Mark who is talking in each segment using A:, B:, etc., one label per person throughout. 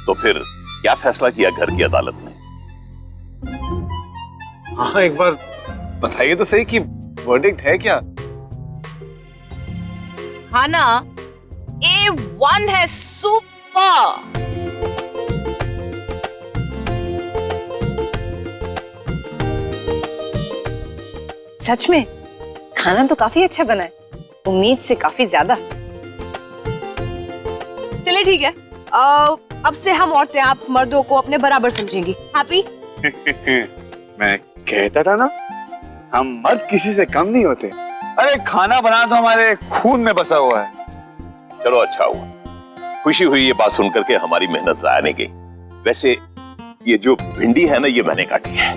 A: तो फिर क्या फैसला किया घर की अदालत ने?
B: हाँ, एक बार बताइए तो सही कि वर्डिक्ट है क्या?
C: खाना A1 है, सुपर।
D: सच में खाना तो काफी अच्छा बना है, उम्मीद से काफी ज्यादा।
E: चलिए ठीक है, अब से हम औरतें आप मर्दों को अपने बराबर समझेंगी। हैप्पी?
F: मैं कहता था ना, हम मर्द किसी से कम नहीं होते। अरे खाना बनाना तो हमारे खून में बसा हुआ है।
A: चलो अच्छा हुआ, खुशी हुई ये बात सुनकर के हमारी मेहनत जाया नहीं गई। वैसे ये जो भिंडी है ना, ये मैंने काटी है,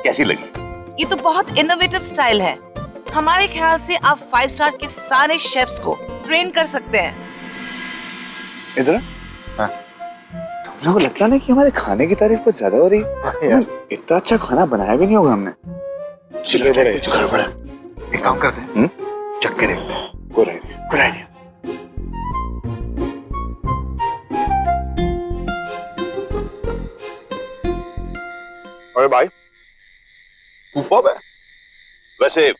A: कैसी लगी?
C: ये तो बहुत इनोवेटिव स्टाइल है। हमारे ख्याल से आप 5 स्टार के सारे शेफ्स को ट्रेन कर सकते हैं।
F: इधर हाँ। तुम लोगों को लगता है ना कि हमारे खाने की तारीफ कुछ ज्यादा हो रही है? इतना अच्छा खाना बनाया भी नहीं होगा हमने। चलो कुछ गड़बड़ है, एक काम करते हैं, चख के देखते हैं। Good idea.
A: अरे भाई खूब है। वैसे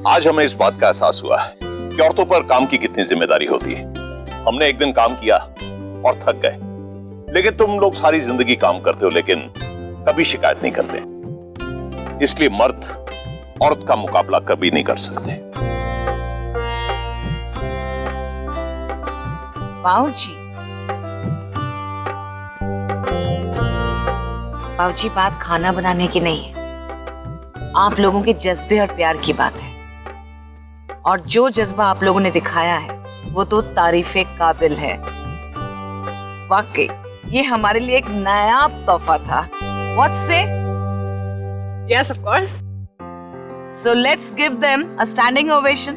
A: आज हमें इस बात का एहसास हुआ है कि औरतों पर काम की कितनी जिम्मेदारी होती है। हमने एक दिन काम किया और थक गए, लेकिन तुम लोग सारी जिंदगी काम करते हो लेकिन कभी शिकायत नहीं करते। इसलिए मर्द औरत का मुकाबला कभी नहीं कर सकते।
C: बाबूजी, बाबूजी बात खाना बनाने की नहीं है, आप लोगों के जज्बे और प्यार की बात है। और जो जज्बा आप लोगों ने दिखाया है वो तो तारीफे काबिल है। वाकई ये हमारे लिए एक नया तोहफा था। What say?
E: Yes, of course.
C: So let's give them a standing ovation.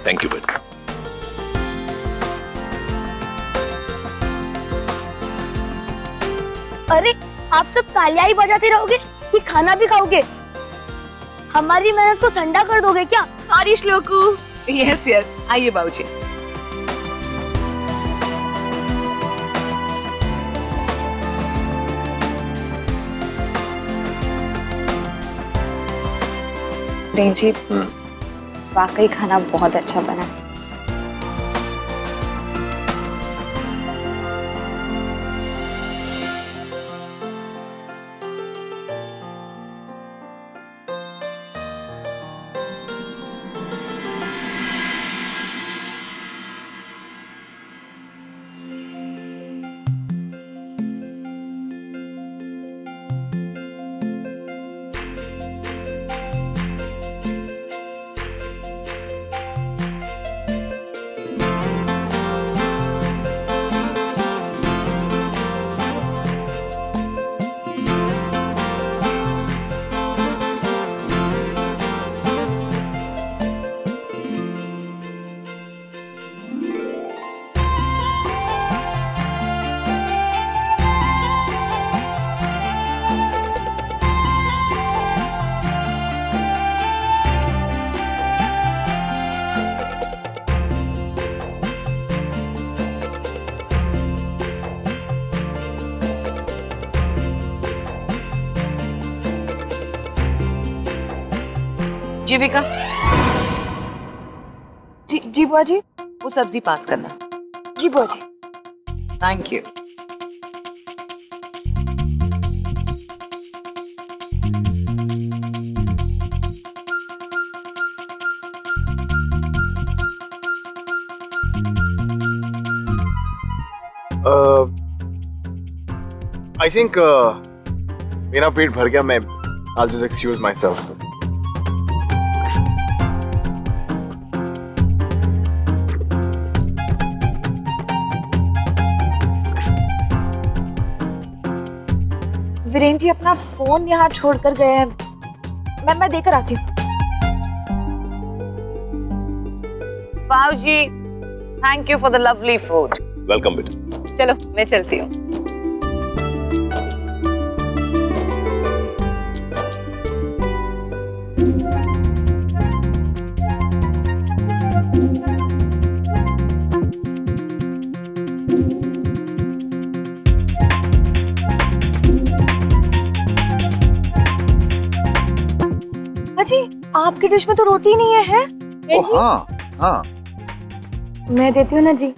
A: Thank you बेटा।
G: अरे आप सब तालियां ही बजाते रहोगे कि खाना भी खाओगे? हमारी मेहनत को ठंडा कर दोगे क्या?
E: सॉरी श्लोकू।
C: यस यस, आइए बाबूजी।
H: जी वाकई खाना बहुत अच्छा बना है।
C: जीविका,
E: जी बुआ जी।
C: वो सब्जी पास करना।
E: जी बुआ जी।
C: Thank you.
B: I think मेरा पेट भर गया। मैं I'll just excuse myself.
E: Viren जी अपना फोन यहाँ छोड़कर गए हैं। मैं देकर आती हूँ।
C: बाबूजी, thank you for the lovely food.
A: Welcome बेटा।
D: चलो मैं चलती हूँ। अजी आपकी डिश में तो रोटी नहीं है?
F: ओ हाँ हाँ,
D: मैं देती हूँ ना जी।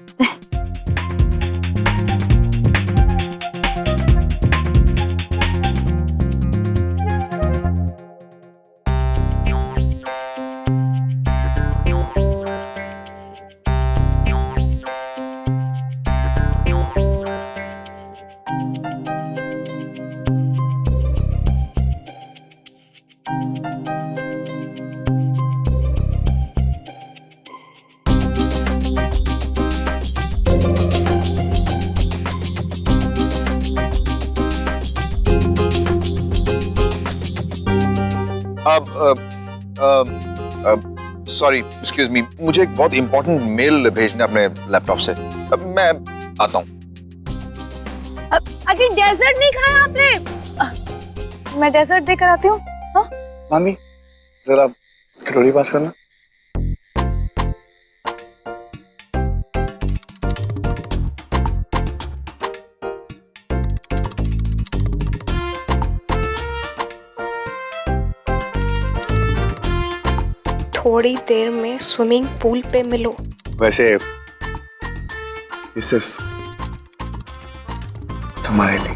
F: सॉरी एक्सक्यूज मी, मुझे एक बहुत इंपॉर्टेंट मेल भेजना है अपने लैपटॉप से। अब मैं आता हूँ।
D: अजी डेजर्ट नहीं खाया आपने? मैं डेजर्ट देकर आती हूँ। हाँ
F: मामी जरा कटोरी पास करना।
H: थोड़ी देर में स्विमिंग पूल पे मिलो।
F: वैसे ये सिर्फ तुम्हारे लिए।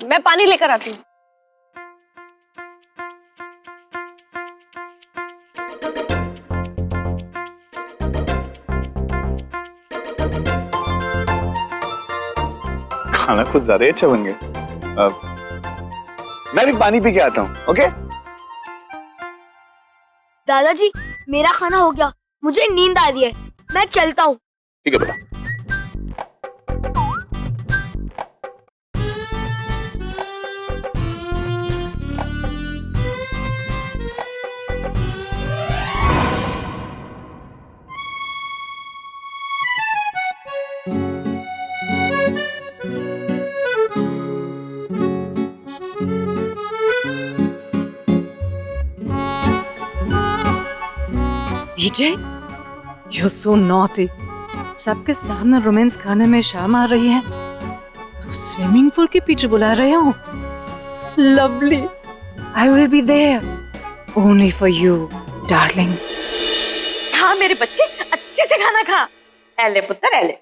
D: मैं पानी लेकर आती हूँ।
F: खाना कुछ ज्यादा ही अच्छा बन गया। मैं भी पानी पी के आता हूँ। ओके
G: दादाजी मेरा खाना हो गया, मुझे नींद आ रही है, मैं चलता हूँ।
A: ठीक है बेटा।
I: विजय, you're so naughty. सबके सामने रोमांस खाने में शर्म आ रही है। तू स्विमिंग पूल के पीछे बुला रहे हो? Lovely. I will be there. Only for you, darling.
J: खा मेरे बच्चे, अच्छे से खाना खा। एले पुत्र एले।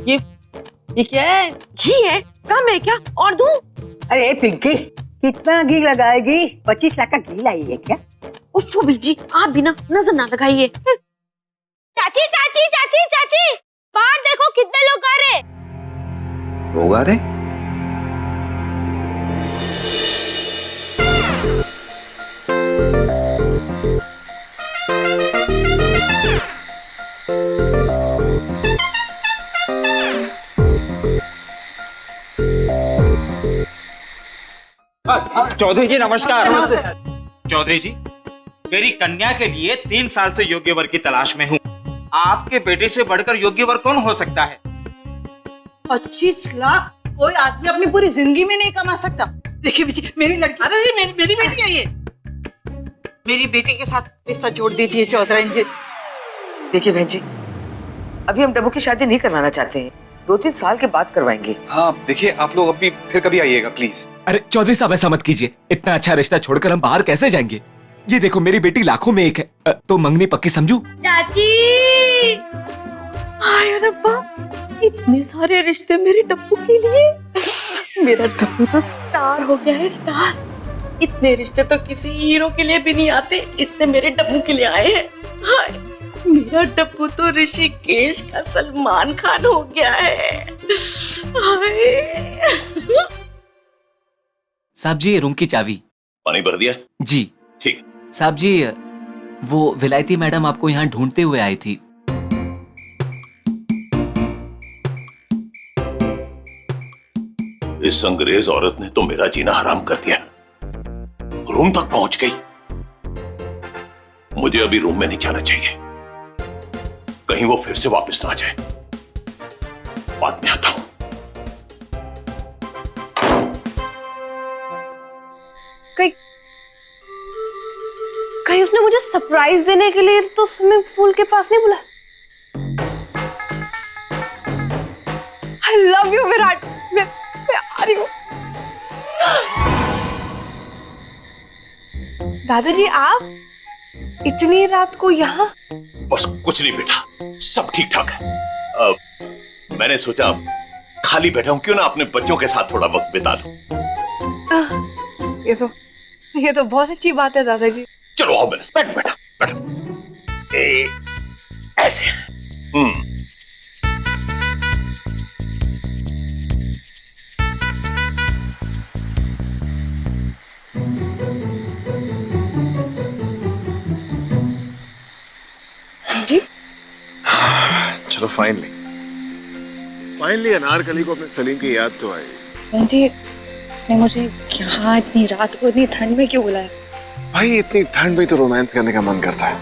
J: ये क्या है? घी है? कम है क्या? और दूं?
K: अरे पिंकी, कितना घी लगाएगी? 25 लाख का घी लाई है क्या?
J: उफ़ो बीजी, आप भी ना नजर ना लगाइए।
G: चाची चाची चाची चाची, बाहर देखो कितने लोग आ रहे।
F: लोग आ रहे?
L: चौधरी जी नमस्कार। चौधरी जी, मेरी कन्या के लिए 3 साल से योग्य वर की तलाश में हूँ। आपके बेटे से बढ़कर योग्य वर कौन हो सकता है?
K: 25 लाख कोई आदमी अपनी पूरी जिंदगी में नहीं कमा सकता। देखिए विजय, मेरी लड़की, अरे मेरी बेटी है ये। मेरी बेटी के साथ रिश्ता जोड़ दीजिए चौधरी जी।
M: देखिए बहन जी, अभी हम डब्बू की शादी नहीं करवाना चाहते हैं, 2-3 साल के बाद करवाएंगे।
B: हाँ देखिए, आप लोग अभी फिर कभी आइएगा प्लीज।
N: अरे चौधरी साहब ऐसा मत कीजिए, इतना अच्छा रिश्ता छोड़कर हम बाहर कैसे जाएंगे? ये देखो मेरी बेटी लाखों में एक है, तो मंगनी पक्की समझू।
G: चाची
J: हाय रब्बा, इतने सारे रिश्ते मेरे डब्बू के लिए। मेरा डब्बू तो स्टार हो गया है, स्टार। इतने रिश्ते तो किसी हीरो के लिए भी नहीं आते जितने मेरे डब्बू के लिए आए हैं। हाय, मेरा डब्बू तो ऋषिकेश का सलमान खान हो गया है। हाय।
N: साहब जी, ये रूम की चाबी।
A: पानी भर दिया?
N: जी
A: ठीक।
N: साहब जी, वो विलायती मैडम आपको यहाँ ढूंढते हुए आई थी।
A: इस अंग्रेज औरत ने तो मेरा जीना हराम कर दिया। रूम तक पहुंच गई। मुझे अभी रूम में नहीं जाना चाहिए, कहीं वो फिर से वापस ना आ जाए। बाद में आता हूं।
E: कहीं उसने मुझे सरप्राइज देने के लिए तो स्विमिंग पूल के पास नहीं बुलाया? I love you विराट, मैं आ रही हूँ। दादाजी आप इतनी रात को यहाँ?
A: बस कुछ नहीं बेटा, सब ठीक ठाक है। मैंने सोचा खाली बैठा हूं, क्यों ना अपने बच्चों के साथ थोड़ा वक्त बिता लूं।
E: ये तो बहुत अच्छी बात है दादाजी।
A: चलो आओ मेरे साथ, बैठो बेटा बैठो। ऐसे।
E: जी
B: चलो फाइनली अनारकली को अपने सलीम की याद तो आई।
H: बहन जी ने मुझे यहाँ इतनी रात को इतनी ठंड में क्यों बुलाया?
B: भाई इतनी ठंड में तो रोमांस करने का मन करता है।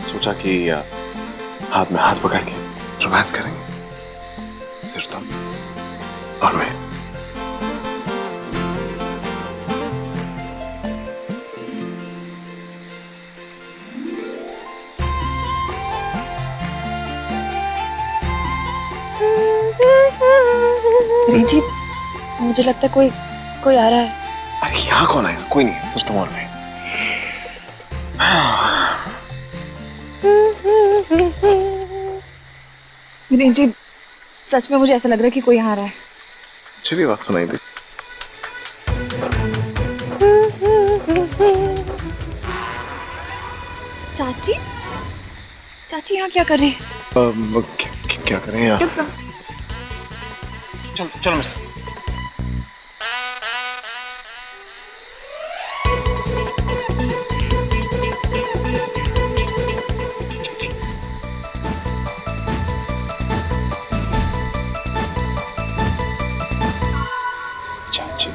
B: सोचा कि हाथ में हाथ पकड़ के रोमांस करेंगे, सिर्फ तुम और मैं।
H: जी मुझे लगता है कोई आ रहा है।
B: अरे यहाँ कौन आएगा? कोई नहीं, सिर्फ तुम और मैं।
H: विनीत जी सच में मुझे ऐसा लग रहा है कि कोई आ रहा है।
B: मुझे भी आवाज सुनाई दी।
H: चाची चाची यहाँ क्या कर रही है?
B: क्या करें यार? चलो चलो मिस्टर। चाची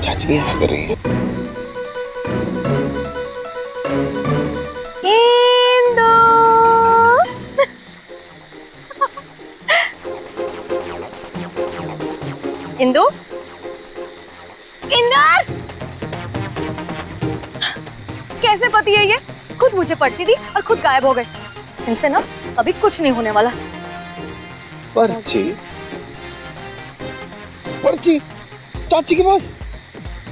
B: चाची यहाँ कर रही है।
J: इंदु, इंदर, कैसे पति है ये? खुद मुझे पर्ची दी और खुद गायब हो गए। इनसे ना अभी कुछ नहीं होने वाला।
B: पर्ची? पर्ची चाची के पास?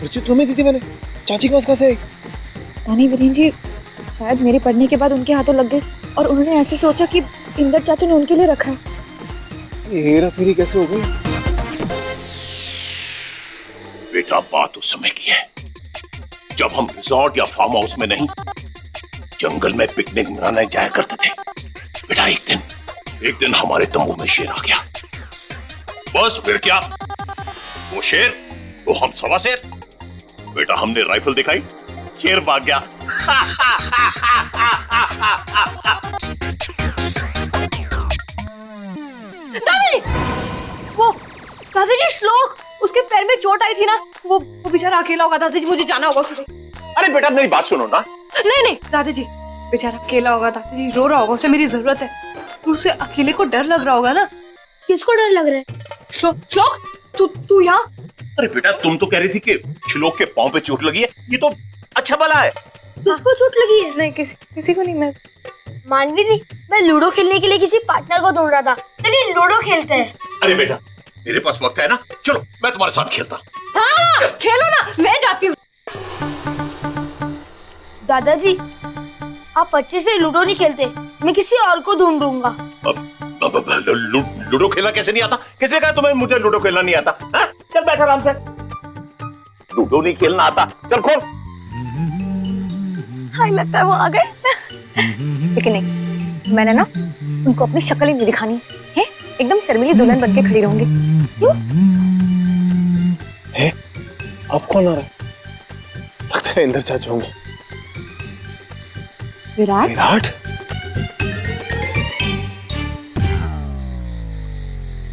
B: पर्ची तुम्हें दी थी मैंने, चाची के पास कैसे?
H: नहीं वीरेन जी, शायद मेरे पढ़ने के बाद उनके हाथों लग गए और उन्होंने ऐसे सोचा कि इंदर चाचू ने उनके लिए रखा है।
B: ये हेरा फेरी कैसे हो गई?
A: बेटा बात उस समय की है जब हम रिजॉर्ट या फार्म हाउस में नहीं, जंगल में पिकनिक मनाने जाया करते थे। बेटा एक दिन हमारे तंबू में शेर आ गया। बस फिर क्या, वो शेर तो हम सवा शेर। बेटा हमने राइफल दिखाई, शेर भाग गया।
E: दादाजी, वो दादाजी श्लोक, उसके पैर में चोट आई थी ना, वो बेचारा अकेला होगा दादाजी, मुझे जाना होगा उसे।
A: अरे बेटा मेरी बात सुनो ना।
E: नहीं दादाजी, बेचारा अकेला होगा दादाजी, रो रहा होगा, उसे मेरी जरूरत है। उसे अकेले को डर लग रहा होगा ना।
G: किसको डर लग रहा है?
E: श्लोक तू यहाँ?
A: अरे बेटा तुम तो कह रही थी कि श्लोक के पांव पे चोट लगी है, ये तो अच्छा भला है।
G: किसको चोट लगी है?
H: नहीं किसी को नहीं। मैं
G: मानवी थी, मैं लूडो खेलने के लिए किसी पार्टनर को ढूंढ रहा था। चलिए लूडो खेलते हैं।
A: अरे बेटा मेरे पास वक्त है ना, चलो मैं तुम्हारे साथ खेलता हूँ।
E: हाँ खेलो ना, मैं जाती हूँ।
G: दादाजी आप अच्छे से लूडो नहीं खेलते, मैं किसी और को ढूंढूंगा।
A: लूडो खेलना कैसे नहीं आता? किसने कहा तुम्हें मुझे लूडो खेलना नहीं आता? हाँ? चल बैठ आराम से। लूडो नहीं खेलना आता, चल खोल।
J: हाँ लगता है वो आ गए। लेकिन नहीं, मैंने ना उनको अपनी शक्ल ही नहीं दिखानी है। एकदम शर्मीली दुल्हन बनके खड़ी रहूंगी। क्यों?
B: अब कौन आ रहा है? लगता है इंदर चाचू होंगे। विराट?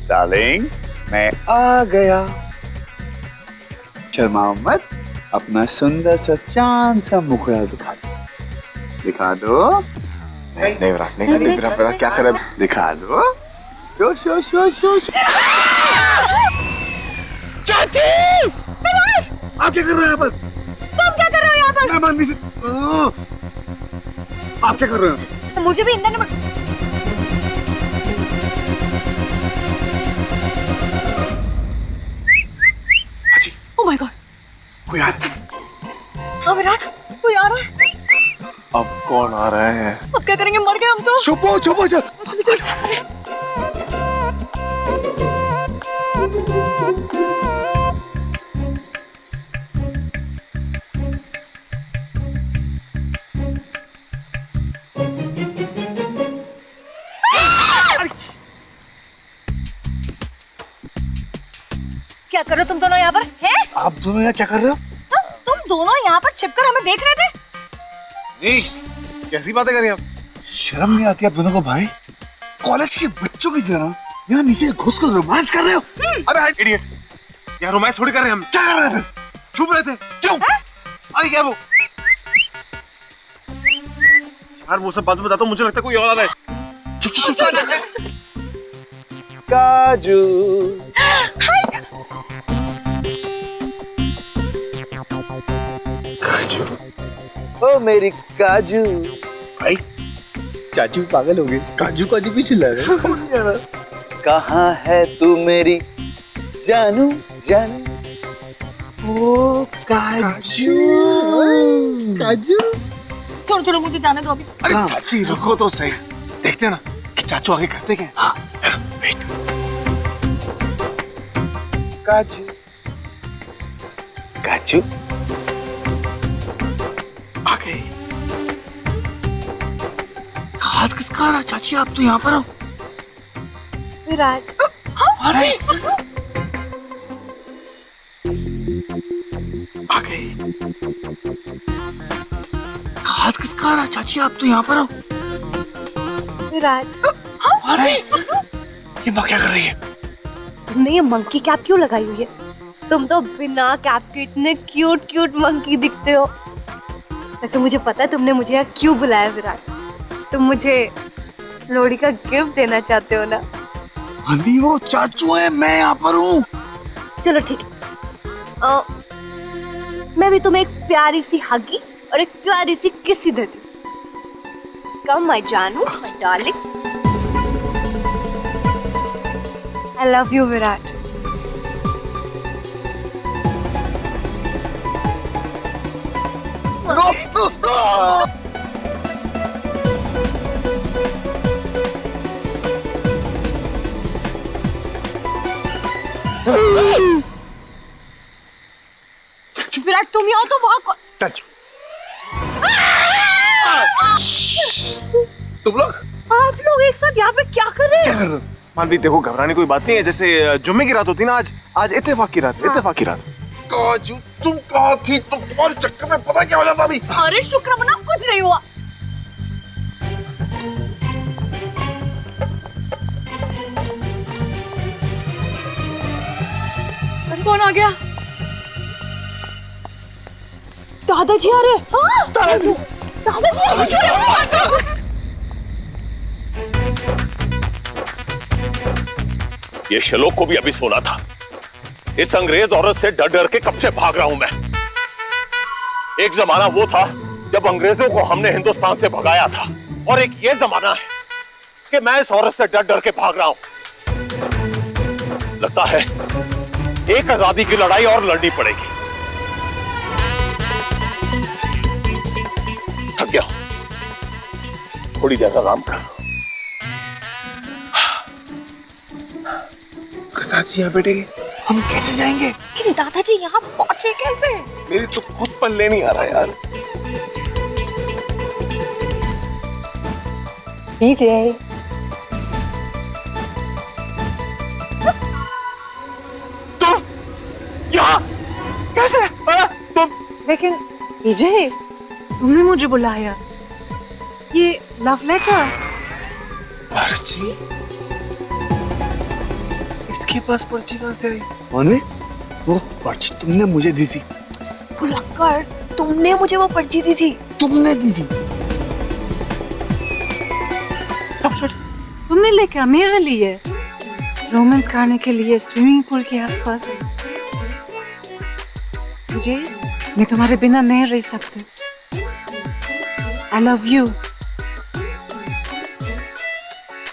F: डार्लिंग मैं आ गया। शर्माओ मत, अपना सुंदर सा चांद सा मुखड़ा दिखा दो। दिखा दो।
B: नहीं विराट, नहीं विराट, विराट क्या कर रहा है?
F: दिखा दो। Show show show show.
G: चाची!
F: आप क्या कर रहे हो यहाँ पर?
G: तुम क्या कर रहे हो यहाँ पर?
F: मैं मानवी से आप क्या कर रहे हो?
E: तो मुझे भी इंदर ने ओह माय गॉड,
F: कोई आ रहा है।
E: हाँ विराट, कोई आ रहा है।
B: अब कौन आ रहा है?
E: अब क्या करेंगे, मर गए हम तो।
F: छुपो छुपो सर।
E: क्या कर रहे हो तुम दोनों यहाँ पर? हैं?
F: आप दोनों यहाँ क्या कर रहे हो?
E: तुम दोनों यहाँ पर छिपकर हमें देख रहे थे?
F: नहीं, कैसी बातें कर रही हैं आप? शर्म नहीं आती आप दोनों को भाई? कॉलेज के बच्चों की तरह यहाँ नीचे घुस कर रोमांस कर रहे हो?
B: अरे इडियट, यार रोमांस थोड़ी कर रहे हैं हम।
F: क्या कर रहे थे?
B: छुप रहे थे।
F: क्यों?
B: अरे क्या वो यार, वो सब बात बताता हूँ, मुझे लगता है कोई और आ रहा है।
F: चुप चुप चुप। काजू काजू, ओ मेरी काजू। भाई चाचू पागल हो गए, काजू काजू क्यों चिल्ला रहे? कहाँ है तू मेरी जानू जानू? ओ काजू काजू।
E: थोड़ा थोड़ा मुझे जाने दो अभी।
B: अरे चाची रुको तो सही, देखते हैं ना कि चाचू आगे करते क्या। हाँ, वेट।
F: काजू काजू
B: आ गई।
F: हाथ किसका रहा? चाची आप तो यहाँ पर हो।
G: विराट,
F: अरे
B: आ गई।
F: हाथ किसका रहा? चाची आप तो यहाँ पर हो।
G: विराट,
F: अरे ये माँ क्या कर रही है?
E: तुमने ये मंकी कैप क्यों लगाई हुई है? तुम तो बिना कैप के इतने क्यूट क्यूट मंकी दिखते हो। वैसे मुझे पता है तुमने मुझे यहाँ क्यों बुलाया विराट। तुम मुझे लोहड़ी का गिफ्ट देना चाहते हो ना?
F: अभी वो चाचू है, मैं यहाँ पर हूँ।
E: चलो ठीक है, मैं भी तुम्हें एक प्यारी सी हगी और एक प्यारी सी किसी देती हूँ। कम माय जानू, my darling. I love you Virat.
F: No, no, no.
E: Virat तुम ही हो तो वहाँ
F: चाचू तुम लोग
E: आप लोग एक साथ यहाँ पे क्या कर रहे
F: क्या कर रहे हो?
B: मानवी देखो, घबराने कोई बात नहीं है। जैसे जुम्मे की रात होती ना, आज इत्तेफाक की रात, इत्तेफाक की रात।
F: काजू तुम कहाँ थी? तुम तुम्हारे चक्कर में पता क्या हो जाता अभी?
E: अरे शुक्र मनाओ, कुछ नहीं हुआ। कौन आ गया? दादाजी आ रहे हैं। हाँ, दादाजी आ रहे हैं।
A: ये श्लोक को भी अभी सोना था। इस अंग्रेज औरत से डर डर के कब से भाग रहा हूं मैं। एक जमाना वो था जब अंग्रेजों को हमने हिंदुस्तान से भगाया था, और एक ये जमाना है कि मैं इस औरत से डर डर के भाग रहा हूं। लगता है एक आजादी की लड़ाई और लड़नी पड़ेगी। थक गया, थोड़ी देर आराम कर।
B: दादाजी यहाँ बैठेंगे,
F: हम कैसे जाएंगे?
H: लेकिन दादाजी यहाँ पहुंचे कैसे?
B: मेरी तो खुद पल्ले नहीं आ रहा यार।
J: विजय,
B: तुम यहाँ कैसे? तुम
I: लेकिन विजय, तुमने मुझे बुलाया, ये लव लेटर।
B: अर्ची, इसके पास पर्ची कहाँ से आई?
F: मानवी, वो पर्ची तुमने मुझे दी थी।
E: भुलक्कड़, तुमने मुझे वो पर्ची दी थी।
F: तुमने दी थी।
I: तुमने लेकर मेरे लिए रोमांस खाने के लिए स्विमिंग पूल के आसपास। विजय, मैं तुम्हारे बिना नहीं रह सकती। I love you.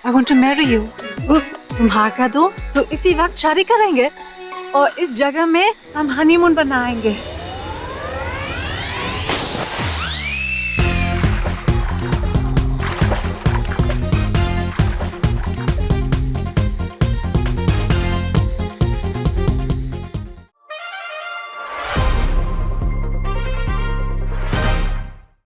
I: I want to marry you. तुम हाँ का दो तो इसी वक्त शादी करेंगे और इस जगह में हम हनीमून बनाएंगे।